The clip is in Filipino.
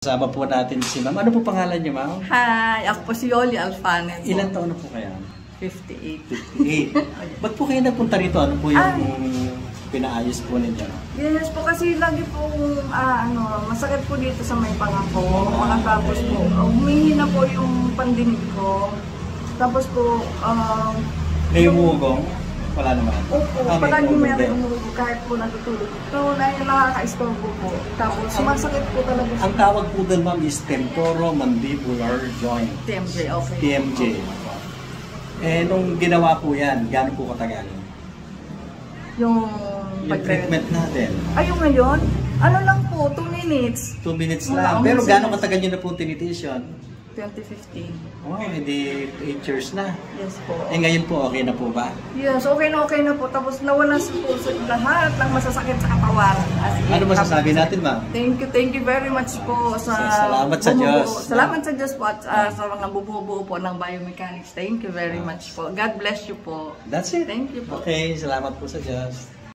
Kasama po natin si ma'am. Ano po pangalan niyo, ma'am? Hi, ako po si Yoli Alfanes. Ilan taon na po kaya? 58. 58. Ba't po kayo nagpunta rito? Ano po yung pinaayos po ninyo? Yes po, kasi lagi po masakit po dito sa may panga ko. Tapos po, humingi na po yung pandinig ko. Tapos po, may umugong? Wala naman. Opo, palagi meron umugong kahit po natutulog. So, nakaka-istorbo po. Tapos, sumasakit po talaga siya. Ang tawag po doon, ma'am, is temporomandibular joint. TMJ, okay. TMJ. Eh, nung ginawa po yan, gano'n po katagal? Yung treatment natin. Ay, yung ngayon? Ano lang po, 2 minutes. 2 minutes lang. Pero gano'n katagal nyo na po tinitis yun? 2015. Oh, hindi 8 years na. Yes po. Eh, ngayon po, okay na po ba? Yes, okay na po. Tapos nawala po sa lahat ng masasakit sa katawan. Ano masasabi natin, ma'am? Thank you very much po sa salamat sa Diyos. Salamat sa Diyos po at sa mga bumubuo po ng biomechanics. Thank you very much po. God bless you po. That's it. Thank you po. Okay, salamat po sa Diyos.